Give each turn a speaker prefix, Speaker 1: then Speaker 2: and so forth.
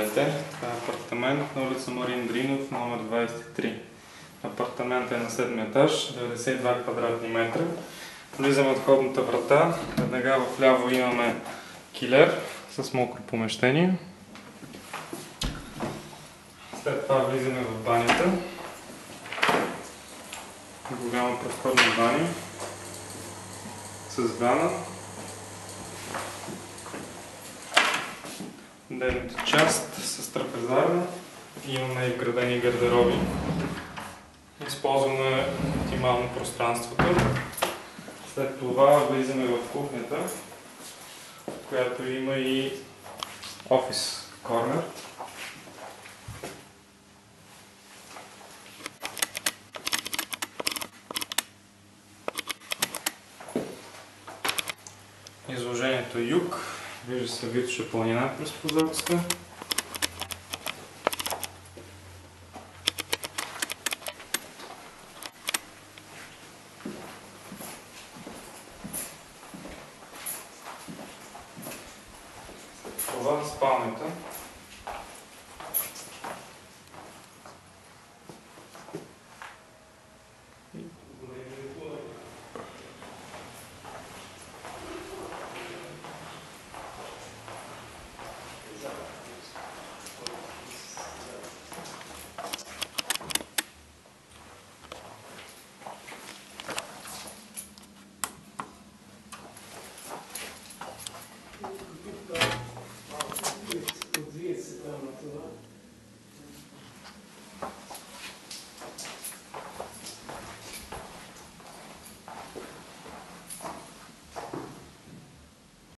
Speaker 1: Здравейте, това е апартамент на улица Марин Дринов, номер 23. Апартаментът е на 7 етаж, 92 квадратни метра. Влизаме от входната врата, веднага вляво имаме килер с мокро помещение. След това влизаме в банята. Голяма просторна баня с вана. Дневната част с трапезарна. Имаме и вградени гардероби. Използваме оптимално пространството. След това влизаме в кухнята, която има и офис корнер. Изложението е юг. Вижда се Витоша планина през прозорците. Това е спалнята.